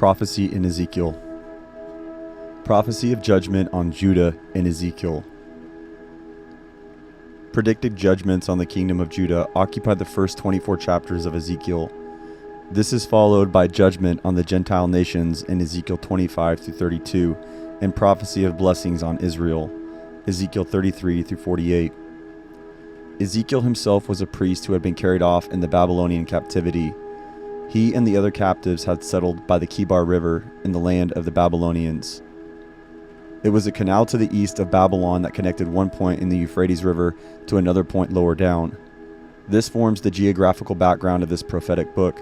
Prophecy in Ezekiel. Prophecy of judgment on Judah in Ezekiel. Predicted judgments on the kingdom of Judah occupy the first 24 chapters of Ezekiel. This is followed by judgment on the Gentile nations in Ezekiel 25 through 32 and prophecy of blessings on Israel, Ezekiel 33 through 48. Ezekiel himself was a priest who had been carried off in the Babylonian captivity. He and the other captives had settled by the KIII River in the land of the Babylonians. It was a canal to the east of Babylon that connected one point in the Euphrates River to another point lower down. This forms the geographical background of this prophetic book.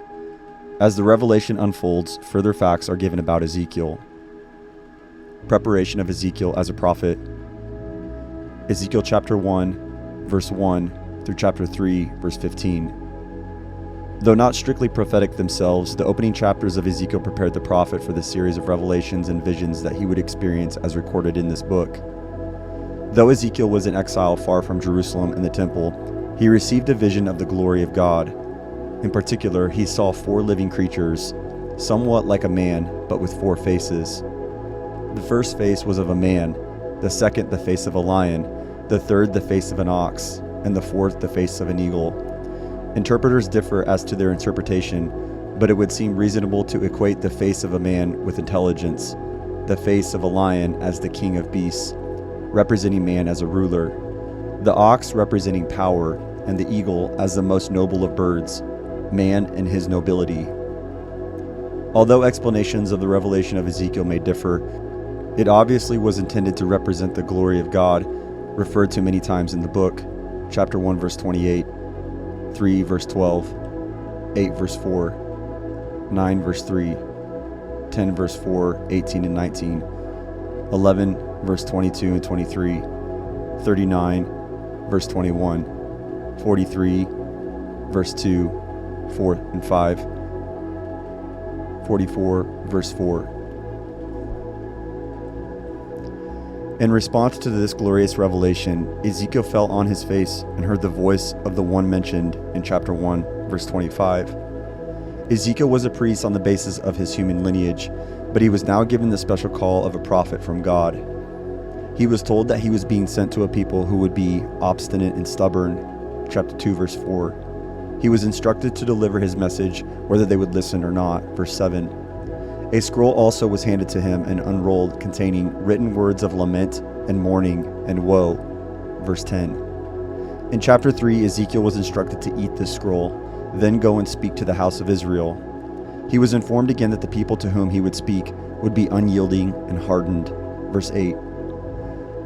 As the revelation unfolds, further facts are given about Ezekiel. Preparation of Ezekiel as a prophet. Ezekiel chapter 1, verse 1 through chapter 3, verse 15. Though not strictly prophetic themselves, the opening chapters of Ezekiel prepared the prophet for the series of revelations and visions that he would experience as recorded in this book. Though Ezekiel was in exile far from Jerusalem and the temple, he received a vision of the glory of God. In particular, he saw 4 living creatures, somewhat like a man, but with 4 faces. The first face was of a man, the second the face of a lion, the third the face of an ox, and the fourth the face of an eagle. Interpreters differ as to their interpretation, but it would seem reasonable to equate the face of a man with intelligence, the face of a lion as the king of beasts, representing man as a ruler, the ox representing power, and the eagle as the most noble of birds, man and his nobility. Although explanations of the revelation of Ezekiel may differ, it obviously was intended to represent the glory of God, referred to many times in the book, chapter 1 verse 28, 3 verse 12, 8 verse 4, 9 verse 3, 10 verse 4, 18 and 19, 11 verse 22 and 23, 39 verse 21, 43 verse 2, 4 and 5, 44 verse 4. In response to this glorious revelation, Ezekiel fell on his face and heard the voice of the one mentioned in chapter 1, verse 25. Ezekiel was a priest on the basis of his human lineage, but he was now given the special call of a prophet from God. He was told that he was being sent to a people who would be obstinate and stubborn, chapter 2, verse 4. He was instructed to deliver his message whether they would listen or not, verse 7. A scroll also was handed to him and unrolled, containing written words of lament and mourning and woe, verse 10. In chapter 3, Ezekiel was instructed to eat this scroll, then go and speak to the house of Israel. He was informed again that the people to whom he would speak would be unyielding and hardened, verse 8.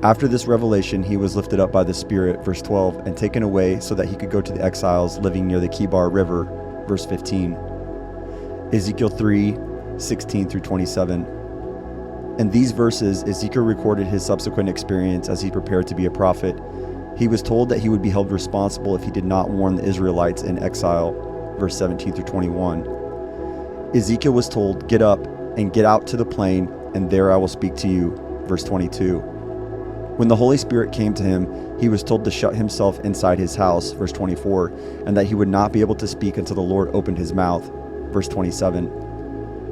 After this revelation, he was lifted up by the Spirit, verse 12, and taken away so that he could go to the exiles living near the KIII River, verse 15. Ezekiel 3, 16 through 27. In these verses, Ezekiel recorded his subsequent experience as he prepared to be a prophet. He was told that he would be held responsible if he did not warn the Israelites in exile, verse 17 through 21. Ezekiel was told, "Get up and get out to the plain, and there I will speak to you," verse 22. When the Holy Spirit came to him, he was told to shut himself inside his house, verse 24, and that he would not be able to speak until the Lord opened his mouth, verse 27.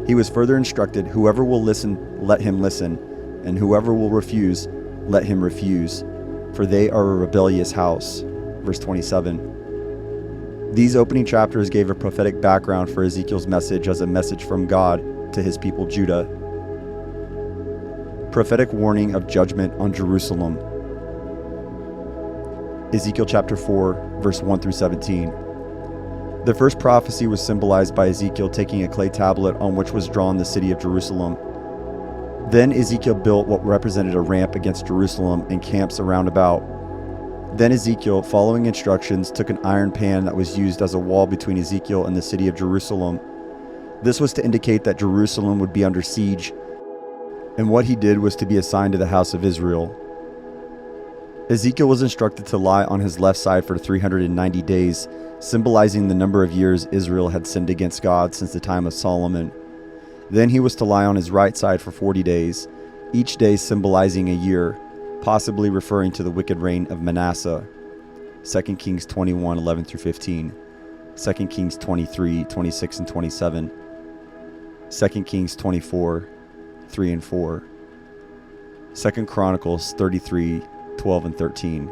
He was further instructed, "Whoever will listen, let him listen, and whoever will refuse, let him refuse, for they are a rebellious house," verse 27. These opening chapters gave a prophetic background for Ezekiel's message as a message from God to his people Judah. Prophetic warning of judgment on Jerusalem. Ezekiel chapter 4, verse 1 through 17. The first prophecy was symbolized by Ezekiel taking a clay tablet on which was drawn the city of Jerusalem. Then Ezekiel built what represented a ramp against Jerusalem and camps around about. Then Ezekiel, following instructions, took an iron pan that was used as a wall between Ezekiel and the city of Jerusalem. This was to indicate that Jerusalem would be under siege, and what he did was to be assigned to the house of Israel. Ezekiel was instructed to lie on his left side for 390 days, symbolizing the number of years Israel had sinned against God since the time of Solomon. Then he was to lie on his right side for 40 days, each day symbolizing a year, possibly referring to the wicked reign of Manasseh. 2 Kings 21, 11 through 15, 2 Kings 23, 26 and 27. 2 Kings 24, 3 and 4. 2 Chronicles 33, 12 and 13.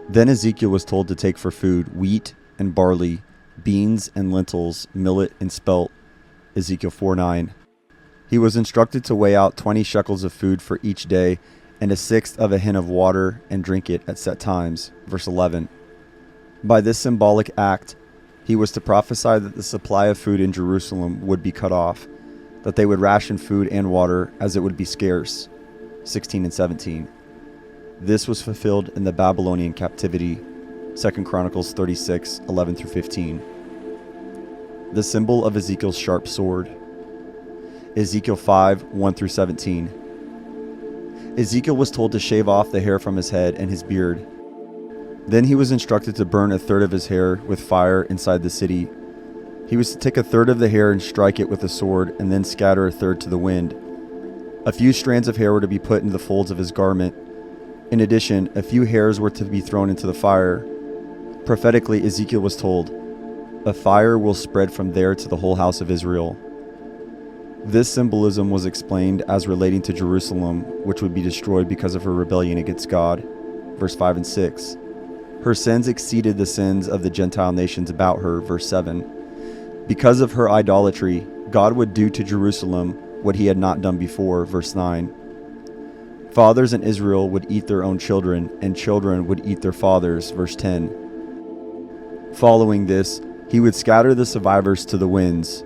Then Ezekiel was told to take for food wheat and barley, beans and lentils, millet and spelt. Ezekiel 4:9. He was instructed to weigh out 20 shekels of food for each day, and 1/6 of a hin of water, and drink it at set times. Verse 11. By this symbolic act, he was to prophesy that the supply of food in Jerusalem would be cut off, that they would ration food and water as it would be scarce. 16 and 17. This was fulfilled in the Babylonian captivity. 2 Chronicles 36, 11 through 15. The symbol of Ezekiel's sharp sword. Ezekiel 5, 1 through 17. Ezekiel was told to shave off the hair from his head and his beard. Then he was instructed to burn 1/3 of his hair with fire inside the city. He was to take 1/3 of the hair and strike it with a sword, and then scatter 1/3 to the wind. A few strands of hair were to be put into the folds of his garment. In addition, a few hairs were to be thrown into the fire. Prophetically, Ezekiel was told, "A fire will spread from there to the whole house of Israel." This symbolism was explained as relating to Jerusalem, which would be destroyed because of her rebellion against God. Verse 5 and 6. Her sins exceeded the sins of the Gentile nations about her. Verse 7. Because of her idolatry, God would do to Jerusalem what he had not done before. Verse 9. Fathers in Israel would eat their own children, and children would eat their fathers. Verse 10. Following this, he would scatter the survivors to the winds.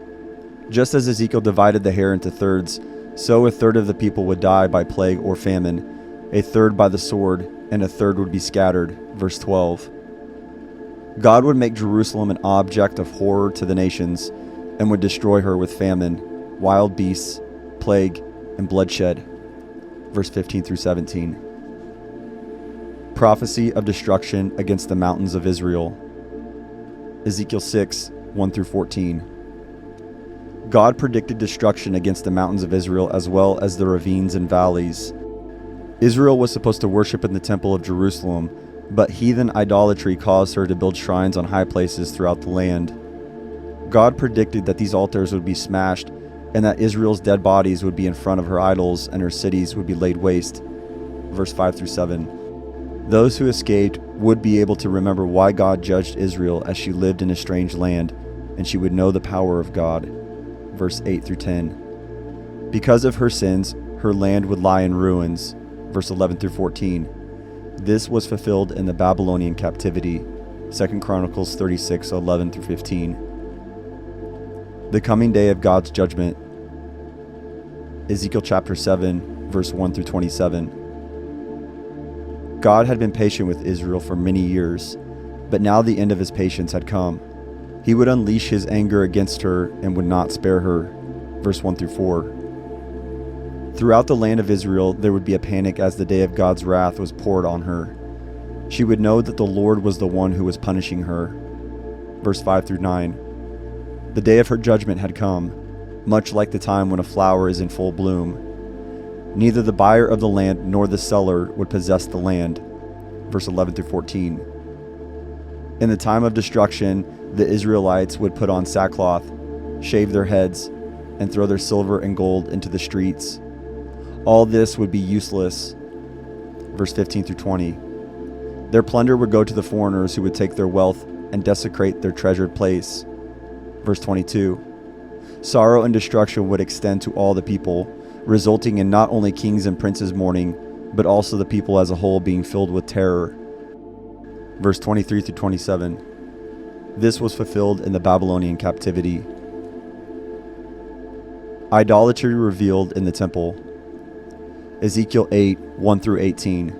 Just as Ezekiel divided the hair into thirds, so 1/3 of the people would die by plague or famine, 1/3 by the sword, and 1/3 would be scattered. Verse 12. God would make Jerusalem an object of horror to the nations, and would destroy her with famine, wild beasts, plague, and bloodshed. Verse 15 through 17. Prophecy of destruction against the mountains of Israel. Ezekiel 6, 1 through 14. God predicted destruction against the mountains of Israel as well as the ravines and valleys. Israel was supposed to worship in the temple of Jerusalem, but heathen idolatry caused her to build shrines on high places throughout the land. God predicted that these altars would be smashed and that Israel's dead bodies would be in front of her idols and her cities would be laid waste. Verse 5 through 7. Those who escaped would be able to remember why God judged Israel as she lived in a strange land, and she would know the power of God. Verse 8 through 10. Because of her sins, her land would lie in ruins. Verse 11 through 14. This was fulfilled in the Babylonian captivity. 2 Chronicles 36, 11 through 15. The coming day of God's judgment. Ezekiel chapter 7, verse 1 through 27. God had been patient with Israel for many years, but now the end of his patience had come. He would unleash his anger against her and would not spare her. Verse 1 through 4. Throughout the land of Israel, there would be a panic as the day of God's wrath was poured on her. She would know that the Lord was the one who was punishing her. Verse 5 through 9. The day of her judgment had come, much like the time when a flower is in full bloom. Neither the buyer of the land nor the seller would possess the land. Verse 11 through 14. In the time of destruction, the Israelites would put on sackcloth, shave their heads, and throw their silver and gold into the streets. All this would be useless. Verse 15 through 20. Their plunder would go to the foreigners who would take their wealth and desecrate their treasured place. Verse 22. Sorrow and destruction would extend to all the people, resulting in not only kings and princes mourning, but also the people as a whole being filled with terror. Verse 23 through 27. This was fulfilled in the Babylonian captivity. Idolatry revealed in the temple. Ezekiel 8, 1 through 18.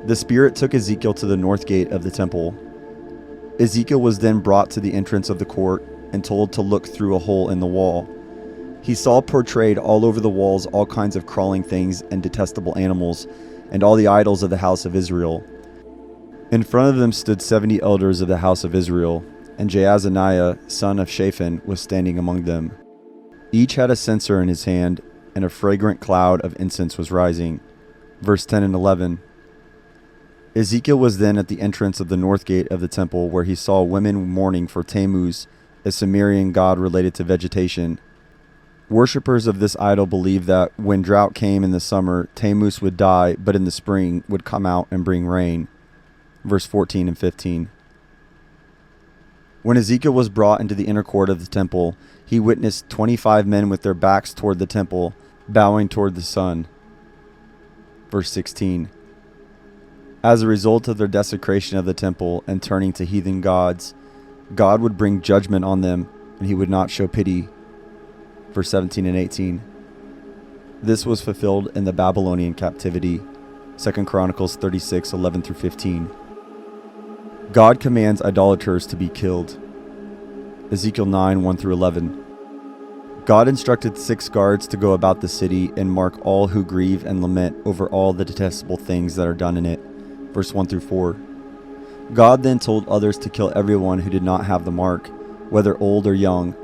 The Spirit took Ezekiel to the north gate of the temple. Ezekiel was then brought to the entrance of the court and told to look through a hole in the wall. He saw portrayed all over the walls all kinds of crawling things and detestable animals, and all the idols of the house of Israel. In front of them stood 70 elders of the house of Israel, and Jaazaniah, son of Shaphan, was standing among them. Each had a censer in his hand, and a fragrant cloud of incense was rising. Verse 10 and 11. Ezekiel was then at the entrance of the north gate of the temple, where he saw women mourning for Tammuz, a Sumerian god related to vegetation. Worshippers of this idol believed that when drought came in the summer, Tammuz would die, but in the spring would come out and bring rain. Verse 14 and 15. When Ezekiel was brought into the inner court of the temple, he witnessed 25 men with their backs toward the temple, bowing toward the sun. Verse 16. As a result of their desecration of the temple and turning to heathen gods, God would bring judgment on them, and he would not show pity. Verse 17 and 18. This was fulfilled in the Babylonian captivity. 2 Chronicles 36, 11 through 15. God commands idolaters to be killed. Ezekiel 9, 1 through 11. God instructed 6 guards to go about the city and mark all who grieve and lament over all the detestable things that are done in it. Verse 1 through 4. God then told others to kill everyone who did not have the mark, whether old or young,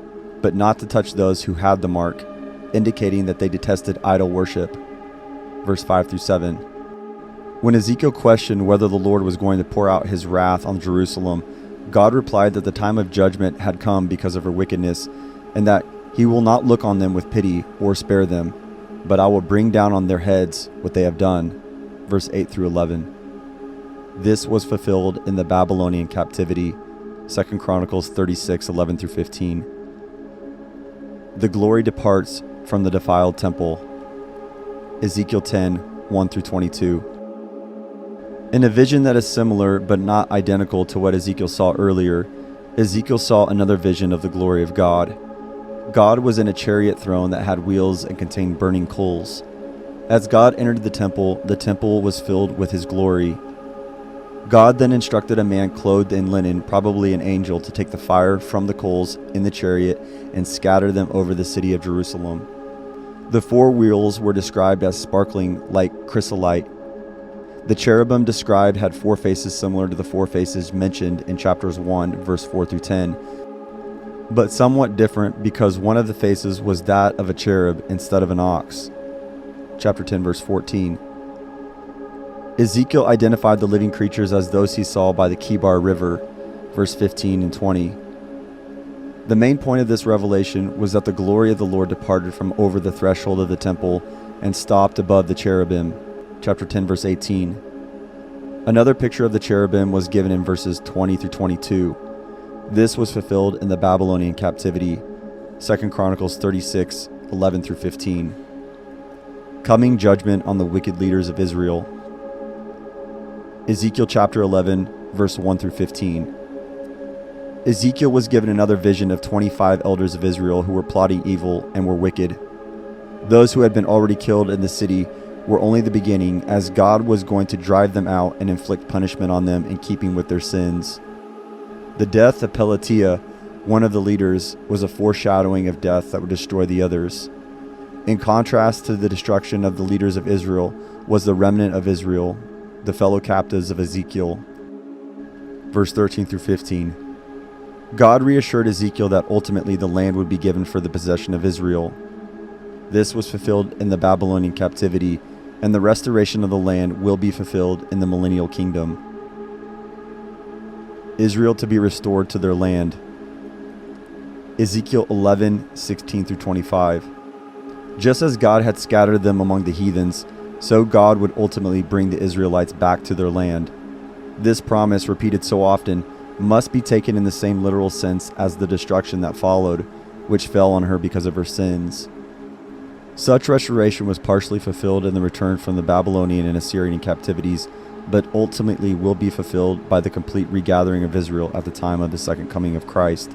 but not to touch those who had the mark, indicating that they detested idol worship. Verse 5 through 7. When Ezekiel questioned whether the Lord was going to pour out his wrath on Jerusalem, God replied that the time of judgment had come because of her wickedness, and that he will not look on them with pity or spare them, but I will bring down on their heads what they have done. Verse 8 through 11. This was fulfilled in the Babylonian captivity. 2 Chronicles 36, 11 through 15. The glory departs from the defiled temple. Ezekiel 10, 1 through 22. In a vision that is similar but not identical to what Ezekiel saw earlier, Ezekiel saw another vision of the glory of God. God was in a chariot throne that had wheels and contained burning coals. As God entered the temple was filled with his glory. God then instructed a man clothed in linen, probably an angel, to take the fire from the coals in the chariot and scatter them over the city of Jerusalem. The 4 wheels were described as sparkling like chrysolite. The cherubim described had 4 faces similar to the 4 faces mentioned in chapters 1, verse 4 through 10, but somewhat different because one of the faces was that of a cherub instead of an ox. Chapter 10, verse 14. Ezekiel identified the living creatures as those he saw by the Kibar River, verse 15 and 20. The main point of this revelation was that the glory of the Lord departed from over the threshold of the temple and stopped above the cherubim. Chapter 10, verse 18. Another picture of the cherubim was given in verses 20 through 22. This was fulfilled in the Babylonian captivity. 2 Chronicles 36, 11 through 15. Coming judgment on the wicked leaders of Israel. Ezekiel chapter 11, verse 1 through 15. Ezekiel was given another vision of 25 elders of Israel who were plotting evil and were wicked. Those who had been already killed in the city were only the beginning, as God was going to drive them out and inflict punishment on them in keeping with their sins. The death of Pelatiah, one of the leaders, was a foreshadowing of death that would destroy the others. In contrast to the destruction of the leaders of Israel was the remnant of Israel, the fellow captives of Ezekiel. Verse 13 through 15. God reassured Ezekiel that ultimately the land would be given for the possession of Israel. This was fulfilled in the Babylonian captivity, and the restoration of the land will be fulfilled in the millennial kingdom. Israel to be restored to their land. Ezekiel 11, 16 through 25. Just as God had scattered them among the heathens, so God would ultimately bring the Israelites back to their land. This promise, repeated so often, must be taken in the same literal sense as the destruction that followed, which fell on her because of her sins. Such restoration was partially fulfilled in the return from the Babylonian and Assyrian captivities, but ultimately will be fulfilled by the complete regathering of Israel at the time of the second coming of Christ.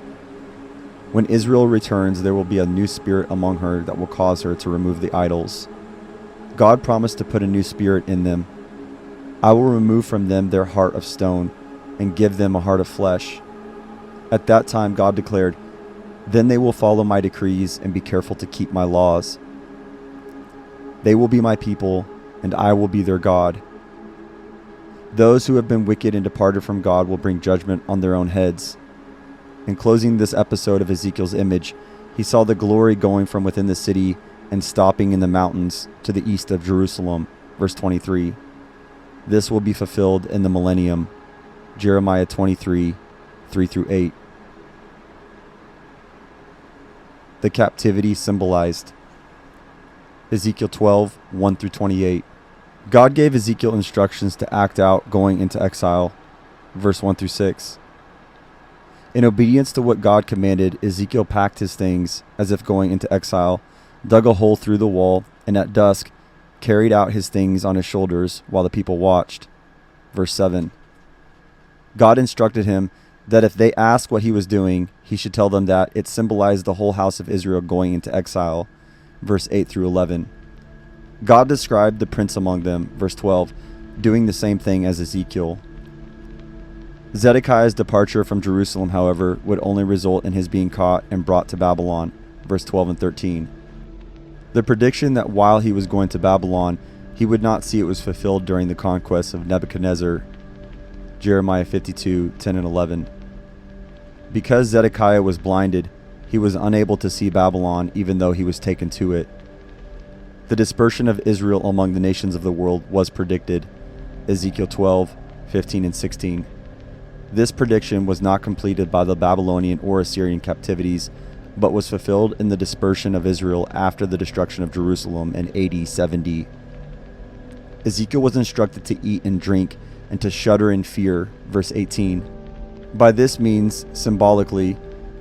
When Israel returns, there will be a new spirit among her that will cause her to remove the idols. God promised to put a new spirit in them. I will remove from them their heart of stone and give them a heart of flesh. At that time, God declared, then they will follow my decrees and be careful to keep my laws. They will be my people, and I will be their God. Those who have been wicked and departed from God will bring judgment on their own heads. In closing this episode of Ezekiel's image, he saw the glory going from within the city and stopping in the mountains to the east of Jerusalem. Verse 23. This will be fulfilled in the millennium. Jeremiah 23, 3 through 8. the captivity symbolized. Ezekiel 12, 1 through 28. God gave Ezekiel instructions to act out going into exile. Verse 1 through 6. In obedience to what God commanded, Ezekiel packed his things as if going into exile, dug a hole through the wall, and at dusk carried out his things on his shoulders while the people watched. Verse 7. God instructed him that if they asked what he was doing, he should tell them that it symbolized the whole house of Israel going into exile. Verse 8 through 11. God described the prince among them, verse 12, doing the same thing as Ezekiel. Zedekiah's departure from Jerusalem, however, would only result in his being caught and brought to Babylon, verse 12 and 13. The prediction that while he was going to Babylon, he would not see it was fulfilled during the conquest of Nebuchadnezzar, Jeremiah 52, 10 and 11. Because Zedekiah was blinded, he was unable to see Babylon even though he was taken to it. The dispersion of Israel among the nations of the world was predicted, Ezekiel 12, 15 and 16. This prediction was not completed by the Babylonian or Assyrian captivities, but was fulfilled in the dispersion of Israel after the destruction of Jerusalem in AD 70. Ezekiel was instructed to eat and drink and to shudder in fear, verse 18. By this means, symbolically,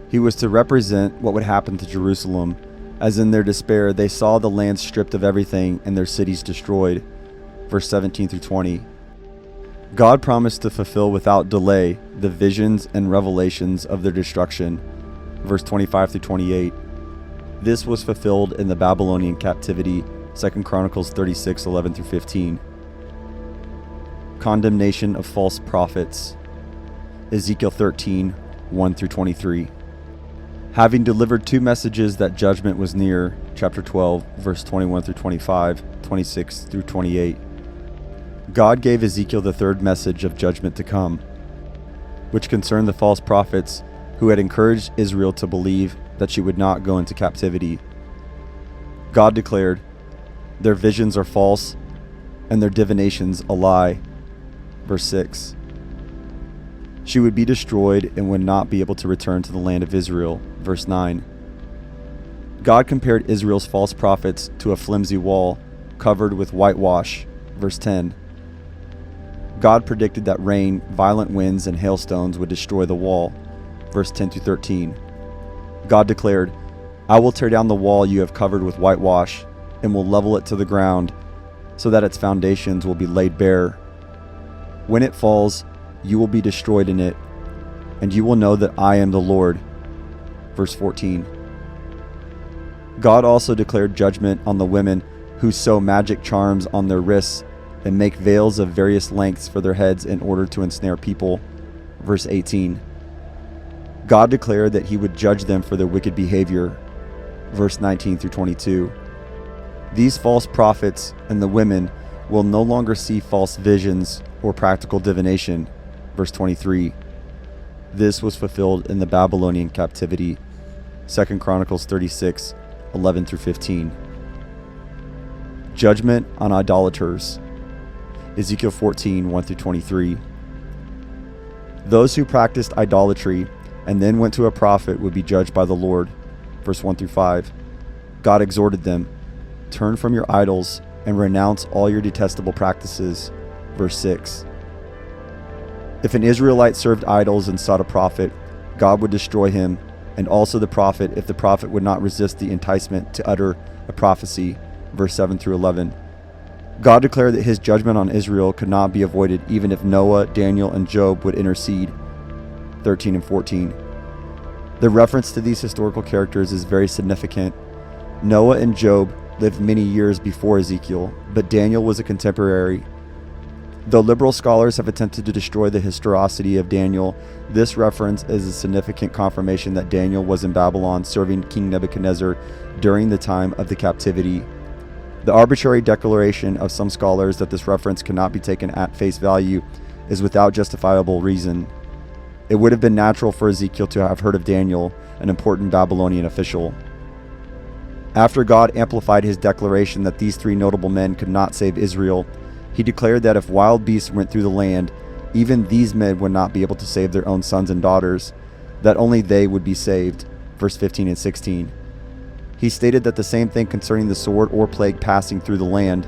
he was to represent what would happen to Jerusalem, as in their despair they saw the land stripped of everything and their cities destroyed, verse 17 through 20. God promised to fulfill without delay the visions and revelations of their destruction, verse 25 through 28. This was fulfilled in the Babylonian captivity, 2 Chronicles 36, 11 through 15. Condemnation of false prophets, Ezekiel 13, 1 through 23. Having delivered two messages that judgment was near, chapter 12, verse 21 through 25, 26 through 28. God gave Ezekiel the third message of judgment to come, which concerned the false prophets who had encouraged Israel to believe that she would not go into captivity. God declared, "Their visions are false, and their divinations a lie." Verse 6. She would be destroyed and would not be able to return to the land of Israel. Verse 9. God compared Israel's false prophets to a flimsy wall covered with whitewash. Verse 10. God predicted that rain, violent winds, and hailstones would destroy the wall. Verse 10 through 13. God declared, "I will tear down the wall you have covered with whitewash and will level it to the ground so that its foundations will be laid bare. When it falls, you will be destroyed in it, and you will know that I am the Lord." Verse 14. God also declared judgment on the women who sew magic charms on their wrists and make veils of various lengths for their heads in order to ensnare people. Verse 18. God declared that he would judge them for their wicked behavior. Verse 19 through 22. These false prophets and the women will no longer see false visions or practical divination. Verse 23. This was fulfilled in the Babylonian captivity. 2 Chronicles 36, 11 through 15. Judgment on idolaters. Ezekiel 14, 1 through 23. Those who practiced idolatry and then went to a prophet would be judged by the Lord. Verse 1 through 5. God exhorted them, "Turn from your idols and renounce all your detestable practices." Verse 6. If an Israelite served idols and sought a prophet, God would destroy him, and also the prophet if the prophet would not resist the enticement to utter a prophecy. Verse 7 through 11. God declared that his judgment on Israel could not be avoided even if Noah, Daniel, and Job would intercede. 13 and 14. The reference to these historical characters is very significant. Noah and Job lived many years before Ezekiel, but Daniel was a contemporary. Though liberal scholars have attempted to destroy the historicity of Daniel, this reference is a significant confirmation that Daniel was in Babylon serving King Nebuchadnezzar during the time of the captivity. The arbitrary declaration of some scholars that this reference cannot be taken at face value is without justifiable reason. It would have been natural for Ezekiel to have heard of Daniel, an important Babylonian official. After God amplified his declaration that these three notable men could not save Israel, he declared that if wild beasts went through the land, even these men would not be able to save their own sons and daughters, that only they would be saved. Verse 15 and 16. He stated that the same thing concerning the sword or plague passing through the land,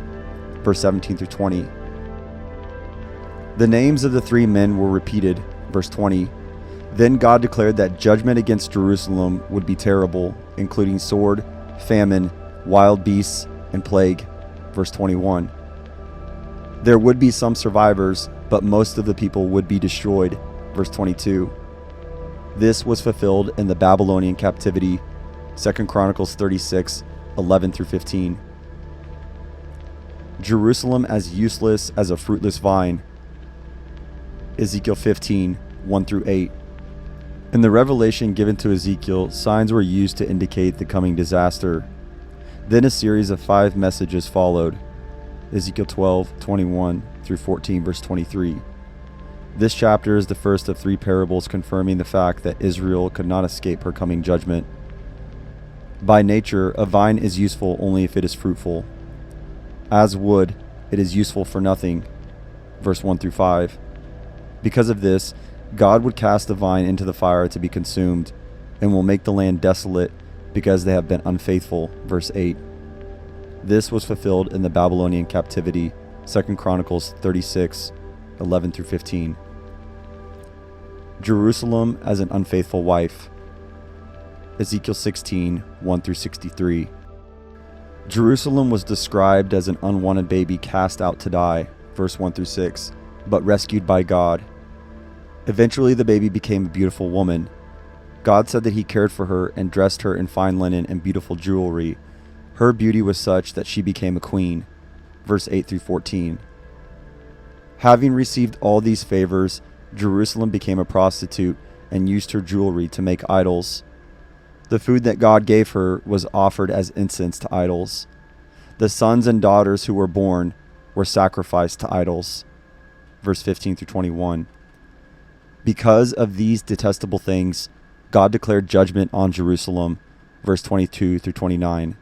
verse 17 through 20. The names of the three men were repeated, verse 20. Then God declared that judgment against Jerusalem would be terrible, including sword, famine, wild beasts, and plague, verse 21. There would be some survivors, but most of the people would be destroyed, verse 22. This was fulfilled in the Babylonian captivity, 2 Chronicles 36, 11 through 15. Jerusalem as useless as a fruitless vine, Ezekiel 15, 1 through 8. In the revelation given to Ezekiel, signs were used to indicate the coming disaster. Then a series of 5 messages followed, Ezekiel 12, 21 through 14, verse 23. This chapter is the first of 3 parables confirming the fact that Israel could not escape her coming judgment. By nature, a vine is useful only if it is fruitful. As wood, it is useful for nothing, verse 1 through 5. Because of this, God would cast the vine into the fire to be consumed, and will make the land desolate because they have been unfaithful, verse 8. This was fulfilled in the Babylonian captivity, 2 Chronicles 36, 11 through 15. Jerusalem as an unfaithful wife, Ezekiel 16, 1 through 63. Jerusalem was described as an unwanted baby cast out to die, verse 1 through 6, but rescued by God. Eventually the baby became a beautiful woman. God said that he cared for her and dressed her in fine linen and beautiful jewelry. Her beauty was such that she became a queen, verse 8 through 14. Having received all these favors, Jerusalem became a prostitute and used her jewelry to make idols. The food that God gave her was offered as incense to idols. The sons and daughters who were born were sacrificed to idols. Verse 15 through 21. Because of these detestable things, God declared judgment on Jerusalem. Verse 22 through 29.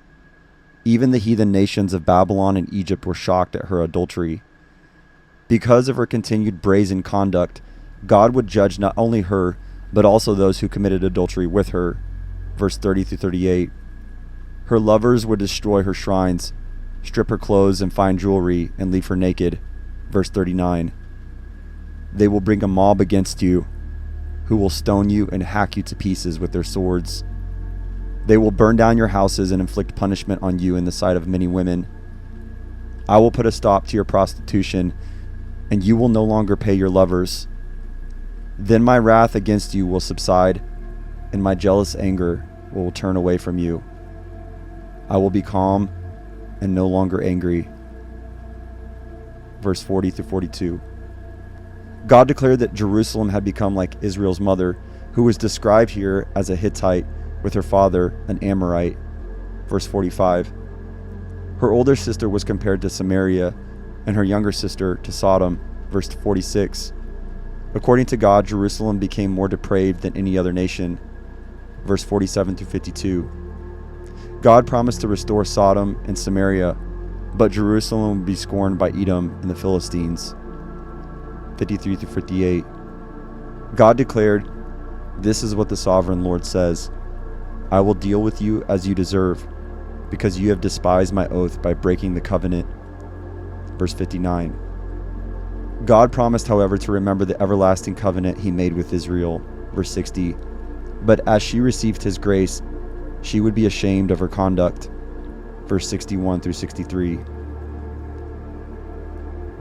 Even the heathen nations of Babylon and Egypt were shocked at her adultery. Because of her continued brazen conduct, God would judge not only her, but also those who committed adultery with her. Verse 30 through 38. Her lovers would destroy her shrines, strip her clothes and fine jewelry, and leave her naked. Verse 39. They will bring a mob against you, who will stone you and hack you to pieces with their swords. They will burn down your houses and inflict punishment on you in the sight of many women. I will put a stop to your prostitution, and you will no longer pay your lovers. Then my wrath against you will subside, and my jealous anger will turn away from you. I will be calm and no longer angry. Verse 40 through 42. God declared that Jerusalem had become like Israel's mother, who was described here as a Hittite with her father, an Amorite. Verse 45. Her older sister was compared to Samaria, and her younger sister to Sodom. Verse 46. According to God, Jerusalem became more depraved than any other nation. Verse 47 through 52. God promised to restore Sodom and Samaria, but Jerusalem would be scorned by Edom and the Philistines. 53 through 58. God declared, "This is what the sovereign Lord says. I will deal with you as you deserve, because you have despised my oath by breaking the covenant." Verse 59. God promised, however, to remember the everlasting covenant he made with Israel. Verse 60. But as she received his grace, she would be ashamed of her conduct. Verse 61 through 63.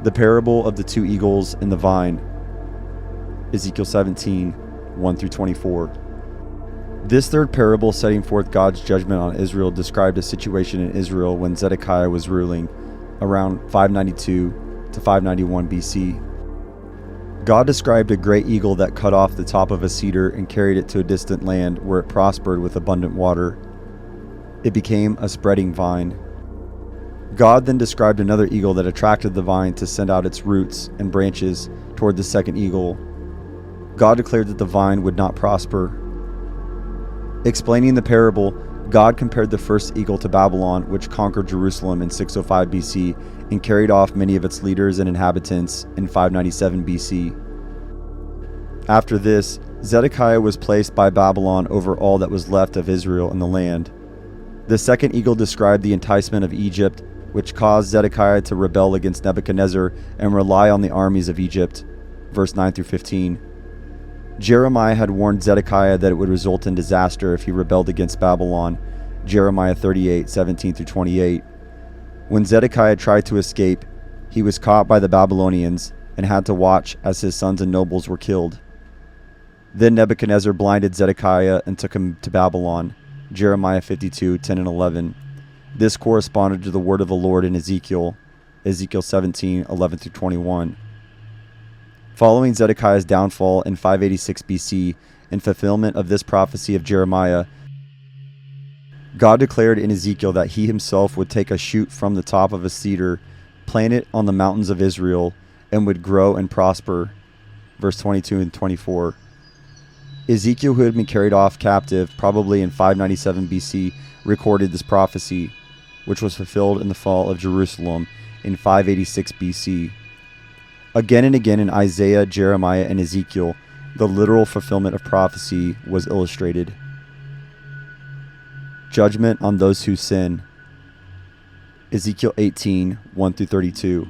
The parable of the 2 eagles and the vine, Ezekiel 17, 1 through 24. This third parable, setting forth God's judgment on Israel, described a situation in Israel when Zedekiah was ruling, around 592 to 591 BC. God described a great eagle that cut off the top of a cedar and carried it to a distant land where it prospered with abundant water. It became a spreading vine. God then described another eagle that attracted the vine to send out its roots and branches toward the second eagle. God declared that the vine would not prosper. Explaining the parable, God compared the first eagle to Babylon, which conquered Jerusalem in 605 BC and carried off many of its leaders and inhabitants in 597 BC. After this, Zedekiah was placed by Babylon over all that was left of Israel in the land. The second eagle described the enticement of Egypt, which caused Zedekiah to rebel against Nebuchadnezzar and rely on the armies of Egypt. Verse 9 through 15. Jeremiah had warned Zedekiah that it would result in disaster if he rebelled against Babylon. Jeremiah 38, 17 through 28. When Zedekiah tried to escape, he was caught by the Babylonians and had to watch as his sons and nobles were killed. Then Nebuchadnezzar blinded Zedekiah and took him to Babylon. Jeremiah 52, 10 and 11. This corresponded to the word of the Lord in Ezekiel, Ezekiel 17, 11 through 21. Following Zedekiah's downfall in 586 BC, in fulfillment of this prophecy of Jeremiah, God declared in Ezekiel that he himself would take a shoot from the top of a cedar, plant it on the mountains of Israel, and would grow and prosper. Verse 22 and 24. Ezekiel, who had been carried off captive probably in 597 BC, recorded this prophecy, which was fulfilled in the fall of Jerusalem in 586 BC. Again and again in Isaiah, Jeremiah, and Ezekiel, the literal fulfillment of prophecy was illustrated. Judgment on those who sin. Ezekiel 18, 1 through 32.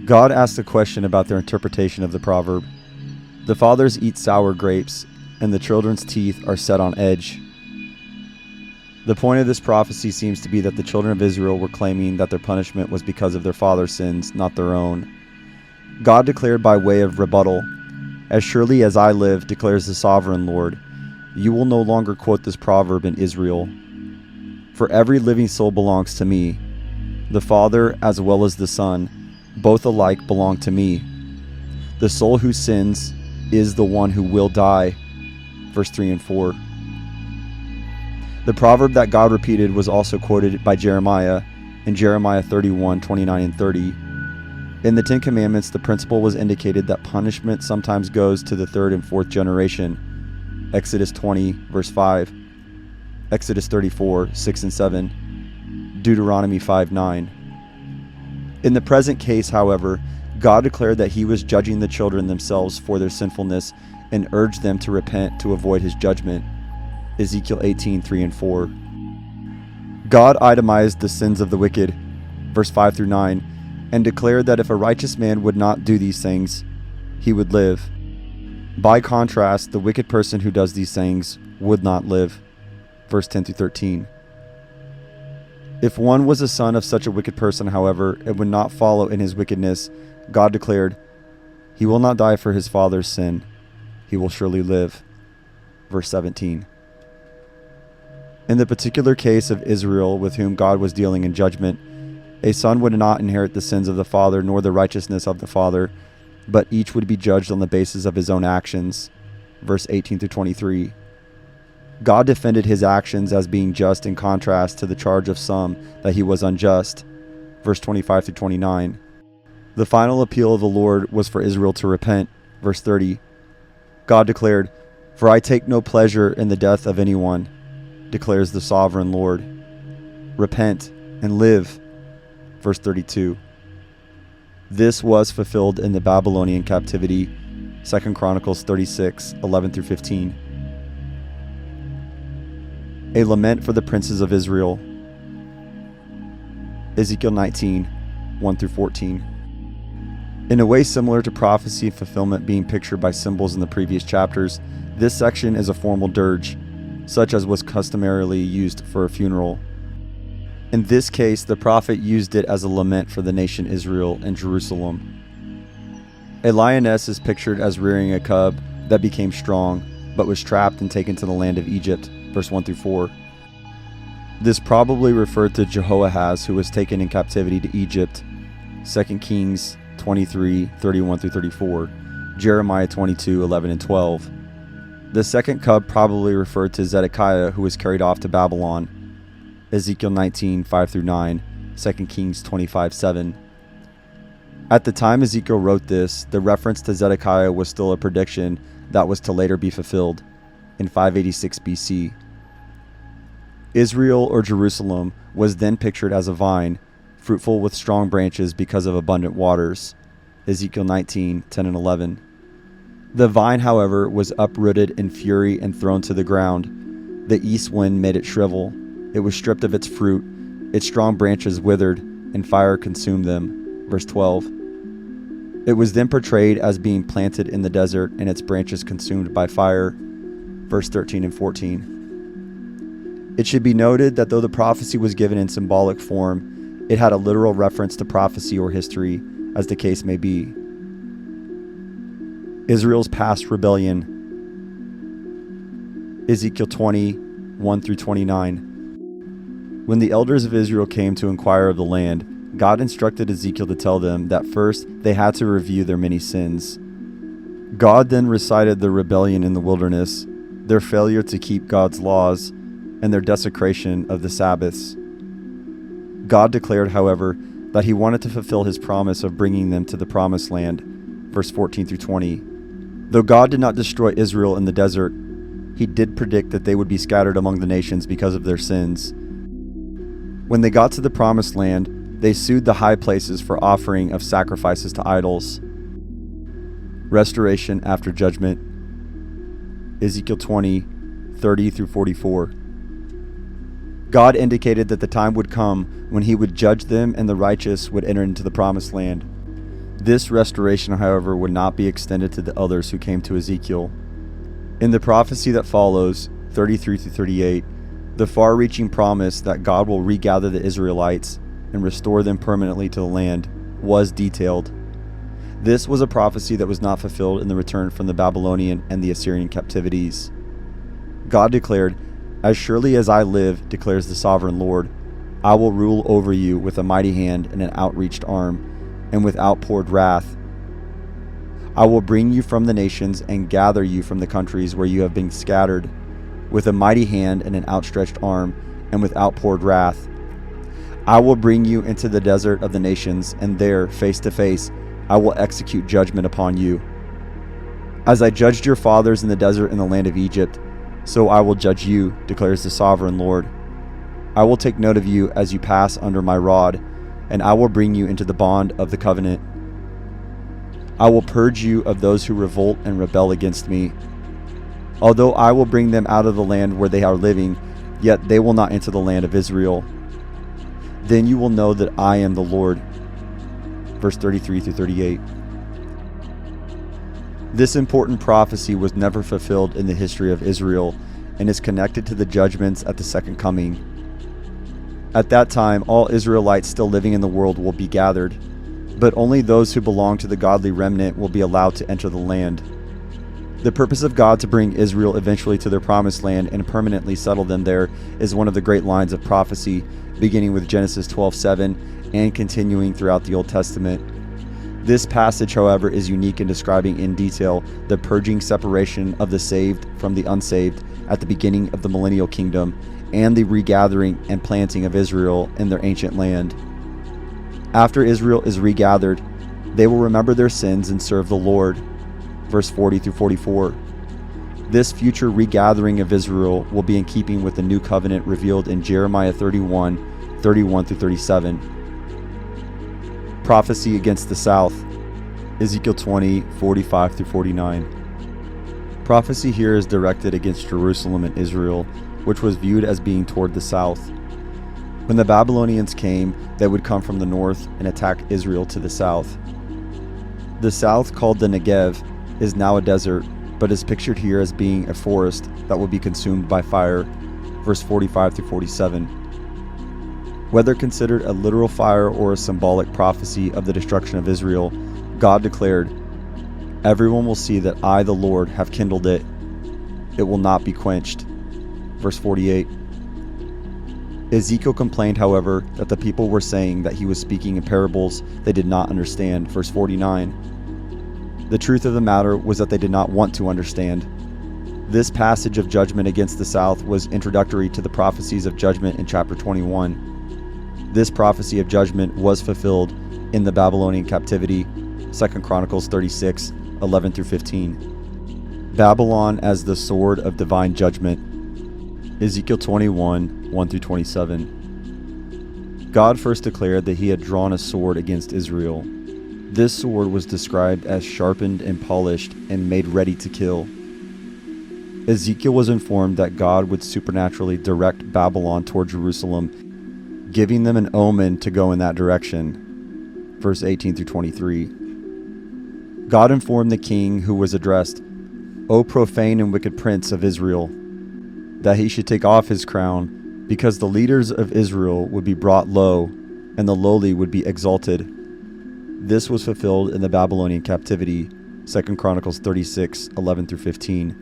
God asked a question about their interpretation of the proverb. The fathers eat sour grapes, and the children's teeth are set on edge. The point of this prophecy seems to be that the children of Israel were claiming that their punishment was because of their father's sins, not their own. God declared by way of rebuttal, "As surely as I live, declares the sovereign Lord, you will no longer quote this proverb in Israel. For every living soul belongs to me. The Father as well as the Son, both alike belong to me. The soul who sins is the one who will die." Verse 3 and 4. The proverb that God repeated was also quoted by Jeremiah in Jeremiah 31, 29 and 30. In the Ten Commandments, the principle was indicated that punishment sometimes goes to the third and fourth generation. Exodus 20, verse 5. Exodus 34, 6 and 7. Deuteronomy 5, 9. In the present case, however, God declared that he was judging the children themselves for their sinfulness and urged them to repent to avoid his judgment. Ezekiel 18, 3 and 4. God itemized the sins of the wicked, verse 5 through 9, and declared that if a righteous man would not do these things, he would live. By contrast, the wicked person who does these things would not live. Verse 10 through 13. If one was a son of such a wicked person, however, and would not follow in his wickedness, God declared, he will not die for his father's sin. He will surely live. Verse 17. In the particular case of Israel with whom God was dealing in judgment, a son would not inherit the sins of the father nor the righteousness of the father, but each would be judged on the basis of his own actions. Verse 18 through 23. God defended his actions as being just in contrast to the charge of some that he was unjust. Verse 25 through 29. The final appeal of the Lord was for Israel to repent. Verse 30. God declared, "For I take no pleasure in the death of anyone, declares the sovereign Lord. Repent and live." Verse 32. This was fulfilled in the Babylonian captivity. 2 Chronicles 36, 11 through 15. A lament for the princes of Israel. Ezekiel 19, 1 through 14. In a way similar to prophecy and fulfillment being pictured by symbols in the previous chapters, this section is a formal dirge, such as was customarily used for a funeral. In this case, the prophet used it as a lament for the nation Israel and Jerusalem. A lioness is pictured as rearing a cub that became strong, but was trapped and taken to the land of Egypt, verse 1 through 4. This probably referred to Jehoahaz, who was taken in captivity to Egypt, 2 Kings 23, 31 through 34, Jeremiah 22, 11 and 12. The second cub probably referred to Zedekiah, who was carried off to Babylon, Ezekiel 19, 5 through 9, 2 Kings 25, 7. At the time Ezekiel wrote this, the reference to Zedekiah was still a prediction that was to later be fulfilled in 586 BC. Israel, or Jerusalem, was then pictured as a vine, fruitful with strong branches because of abundant waters, Ezekiel 19, 10 and 11. The vine, however, was uprooted in fury and thrown to the ground. The east wind made it shrivel. It was stripped of its fruit, its strong branches withered, and fire consumed them. Verse 12. It was then portrayed as being planted in the desert and its branches consumed by fire. Verse 13 and 14. It should be noted that though the prophecy was given in symbolic form, it had a literal reference to prophecy or history, as the case may be. Israel's past rebellion. Ezekiel 20, 1 through 29. When the elders of Israel came to inquire of the land, God instructed Ezekiel to tell them that first they had to review their many sins. God then recited their rebellion in the wilderness, their failure to keep God's laws, and their desecration of the Sabbaths. God declared, however, that he wanted to fulfill his promise of bringing them to the promised land. Verse 14 through 20. Though God did not destroy Israel in the desert, he did predict that they would be scattered among the nations because of their sins. When they got to the promised land, they sued the high places for offering of sacrifices to idols. Restoration after judgment. Ezekiel 20, 30 through 44. God indicated that the time would come when he would judge them and the righteous would enter into the promised land. This restoration, however, would not be extended to the others who came to Ezekiel. In the prophecy that follows, 33 through 38, the far-reaching promise that God will regather the Israelites and restore them permanently to the land was detailed. This was a prophecy that was not fulfilled in the return from the Babylonian and the Assyrian captivities. God declared, "As surely as I live, declares the sovereign Lord, I will rule over you with a mighty hand and an outreached arm, and with outpoured wrath. I will bring you from the nations and gather you from the countries where you have been scattered, with a mighty hand and an outstretched arm, and with outpoured wrath. I will bring you into the desert of the nations, and there, face to face, I will execute judgment upon you. As I judged your fathers in the desert in the land of Egypt, so I will judge you, declares the sovereign Lord. I will take note of you as you pass under my rod, and I will bring you into the bond of the covenant. I will purge you of those who revolt and rebel against me. Although I will bring them out of the land where they are living, yet they will not enter the land of Israel. Then you will know that I am the Lord." Verse 33 through 38. This important prophecy was never fulfilled in the history of Israel and is connected to the judgments at the second coming. At that time, all Israelites still living in the world will be gathered, but only those who belong to the godly remnant will be allowed to enter the land. The purpose of God to bring Israel eventually to their promised land and permanently settle them there is one of the great lines of prophecy, beginning with Genesis 12:7 and continuing throughout the Old Testament. This passage, however, is unique in describing in detail the purging separation of the saved from the unsaved at the beginning of the millennial kingdom and the regathering and planting of Israel in their ancient land. After Israel is regathered, they will remember their sins and serve the Lord. Verse 40 through 44. This future regathering of Israel will be in keeping with the new covenant revealed in Jeremiah 31, 31 through 37. Prophecy against the south. Ezekiel 20, 45 through 49. Prophecy here is directed against Jerusalem and Israel, which was viewed as being toward the south. When the Babylonians came, they would come from the north and attack Israel to the south. The south, called the Negev, is now a desert, but is pictured here as being a forest that will be consumed by fire. Verse 45 through 47. Whether considered a literal fire or a symbolic prophecy of the destruction of Israel, God declared, "Everyone will see that I, the Lord, have kindled it. It will not be quenched." Verse 48. Ezekiel complained, however, that the people were saying that he was speaking in parables they did not understand. Verse 49. The truth of the matter was that they did not want to understand. This passage of judgment against the south was introductory to the prophecies of judgment in chapter 21. This prophecy of judgment was fulfilled in the Babylonian captivity, 2 Chronicles 36, 11 through 15. Babylon as the sword of divine judgment. Ezekiel 21, 1 through 27. God first declared that he had drawn a sword against Israel. This sword was described as sharpened and polished and made ready to kill. Ezekiel was informed that God would supernaturally direct Babylon toward Jerusalem, giving them an omen to go in that direction. Verse 18 through 23. God informed the king who was addressed, "O profane and wicked prince of Israel," that he should take off his crown, because the leaders of Israel would be brought low, and the lowly would be exalted. This was fulfilled in the Babylonian captivity, 2 Chronicles 36, 11 through 15.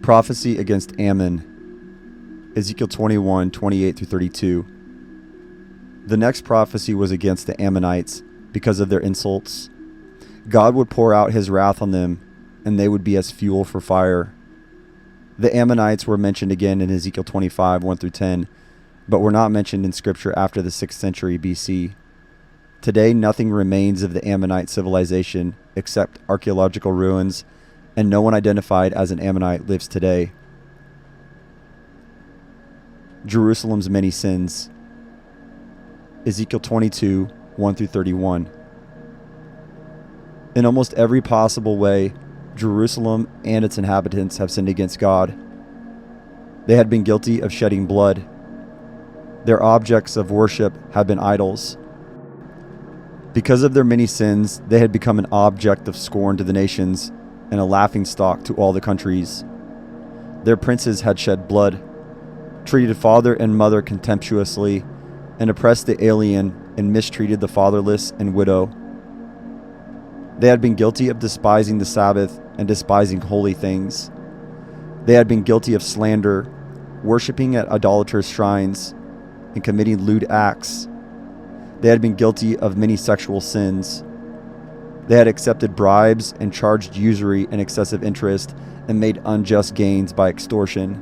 Prophecy against Ammon, Ezekiel 21, 28 through 32. The next prophecy was against the Ammonites because of their insults. God would pour out his wrath on them, and they would be as fuel for fire. The Ammonites were mentioned again in Ezekiel 25, 1 through 10, but were not mentioned in Scripture after the 6th century BC. Today, nothing remains of the Ammonite civilization except archaeological ruins, and no one identified as an Ammonite lives today. Jerusalem's many sins. Ezekiel 22, 1 through 31. In almost every possible way, Jerusalem and its inhabitants have sinned against God. They had been guilty of shedding blood. Their objects of worship have been idols. Because of their many sins, they had become an object of scorn to the nations and a laughingstock to all the countries. Their princes had shed blood, treated father and mother contemptuously, and oppressed the alien and mistreated the fatherless and widow. They had been guilty of despising the Sabbath and despising holy things. They had been guilty of slander, worshiping at idolatrous shrines, and committing lewd acts. They had been guilty of many sexual sins. They had accepted bribes and charged usury and excessive interest and made unjust gains by extortion.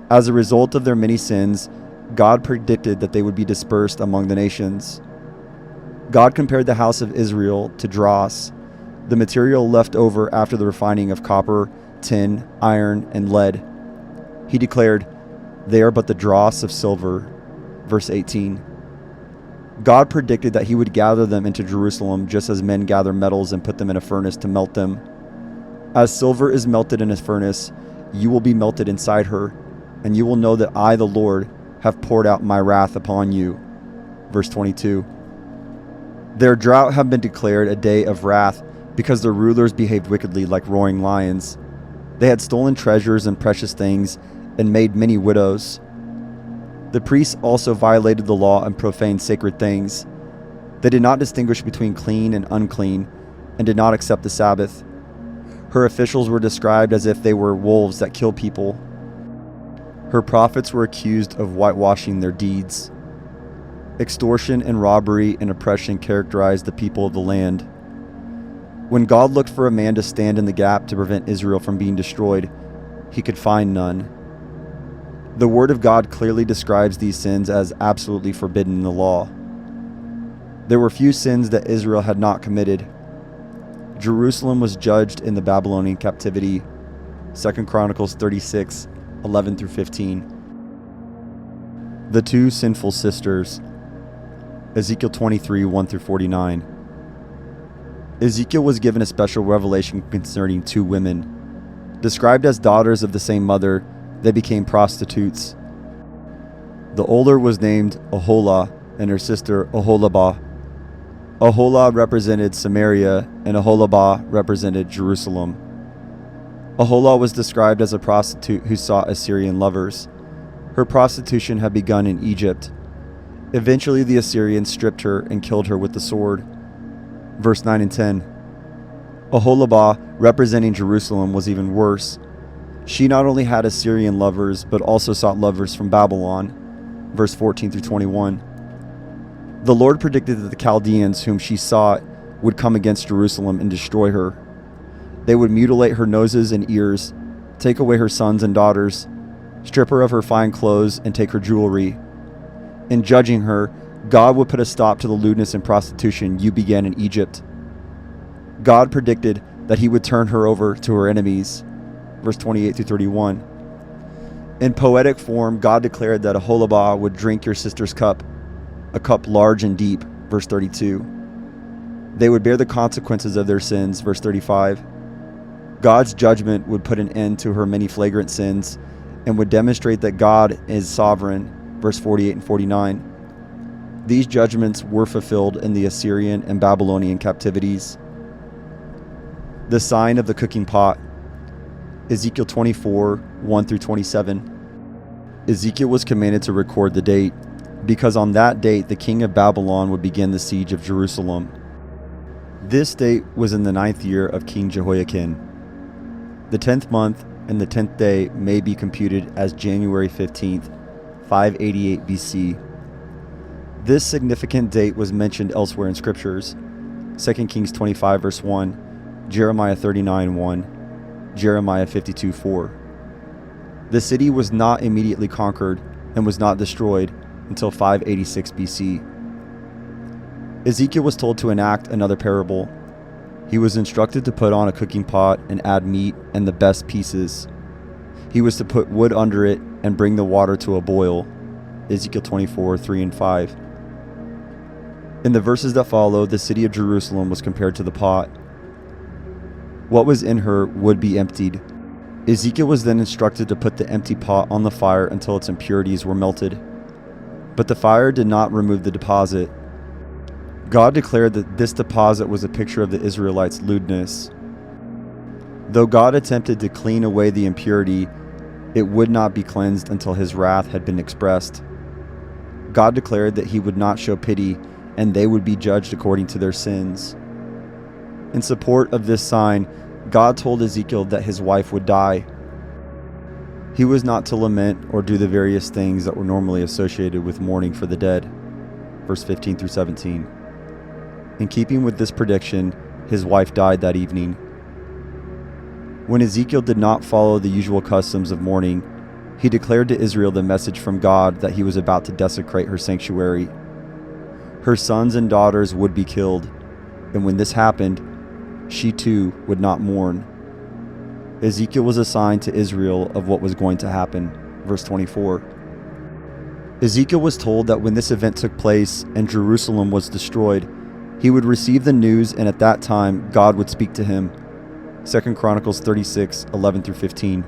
As a result of their many sins, God predicted that they would be dispersed among the nations. God compared the house of Israel to dross, the material left over after the refining of copper, tin, iron, and lead. He declared, "They are but the dross of silver." Verse 18. God predicted that he would gather them into Jerusalem just as men gather metals and put them in a furnace to melt them. As silver is melted in a furnace, you will be melted inside her, and you will know that I, the Lord, have poured out my wrath upon you. Verse 22. Their drought had been declared a day of wrath because their rulers behaved wickedly like roaring lions. They had stolen treasures and precious things and made many widows. The priests also violated the law and profaned sacred things. They did not distinguish between clean and unclean and did not accept the Sabbath. Her officials were described as if they were wolves that kill people. Her prophets were accused of whitewashing their deeds. Extortion and robbery and oppression characterized the people of the land. When God looked for a man to stand in the gap to prevent Israel from being destroyed, he could find none. The Word of God clearly describes these sins as absolutely forbidden in the law. There were few sins that Israel had not committed. Jerusalem was judged in the Babylonian captivity, 2 Chronicles 36, 11 through 15. The two sinful sisters, Ezekiel 23, 1 through 49. Ezekiel was given a special revelation concerning two women. Described as daughters of the same mother, they became prostitutes. The older was named Oholah and her sister Oholibah. Oholah represented Samaria and Oholibah represented Jerusalem. Oholah was described as a prostitute who sought Assyrian lovers. Her prostitution had begun in Egypt. Eventually the Assyrians stripped her and killed her with the sword. Verse 9 and 10. Oholibah, representing Jerusalem, was even worse. She not only had Assyrian lovers, but also sought lovers from Babylon. Verse 14 through 21. The Lord predicted that the Chaldeans whom she sought would come against Jerusalem and destroy her. They would mutilate her noses and ears, take away her sons and daughters, strip her of her fine clothes, and take her jewelry. In judging her, God would put a stop to the lewdness and prostitution you began in Egypt. God predicted that he would turn her over to her enemies. Verse 28 through 31. In poetic form, God declared that Oholibah would drink your sister's cup, a cup large and deep. Verse 32. They would bear the consequences of their sins. Verse 35. God's judgment would put an end to her many flagrant sins and would demonstrate that God is sovereign, verse 48 and 49. These judgments were fulfilled in the Assyrian and Babylonian captivities. The sign of the cooking pot, Ezekiel 24, 1 through 27. Ezekiel was commanded to record the date, because on that date the king of Babylon would begin the siege of Jerusalem. This date was in the 9th year of King Jehoiakim. The 10th month and the 10th day may be computed as January 15th, 588 BC. This significant date was mentioned elsewhere in scriptures: 2 Kings 25 verse 1, Jeremiah 39 1, Jeremiah 52 4. The city was not immediately conquered and was not destroyed until 586 BC. Ezekiel was told to enact another parable. He was instructed to put on a cooking pot and add meat and the best pieces. He was to put wood under it and bring the water to a boil. Ezekiel 24, 3 and 5. In the verses that follow, the city of Jerusalem was compared to the pot. What was in her would be emptied. Ezekiel was then instructed to put the empty pot on the fire until its impurities were melted. But the fire did not remove the deposit. God declared that this deposit was a picture of the Israelites' lewdness. Though God attempted to clean away the impurity, it would not be cleansed until his wrath had been expressed. God declared that he would not show pity, and they would be judged according to their sins. In support of this sign, God told Ezekiel that his wife would die. He was not to lament or do the various things that were normally associated with mourning for the dead. Verse 15 through 17. In keeping with this prediction, his wife died that evening. When Ezekiel did not follow the usual customs of mourning, he declared to Israel the message from God that he was about to desecrate her sanctuary. Her sons and daughters would be killed, and when this happened, she too would not mourn. Ezekiel was a sign to Israel of what was going to happen. Verse 24. Ezekiel was told that when this event took place and Jerusalem was destroyed, he would receive the news, and at that time God would speak to him. 2 Chronicles 36, 11 through 15.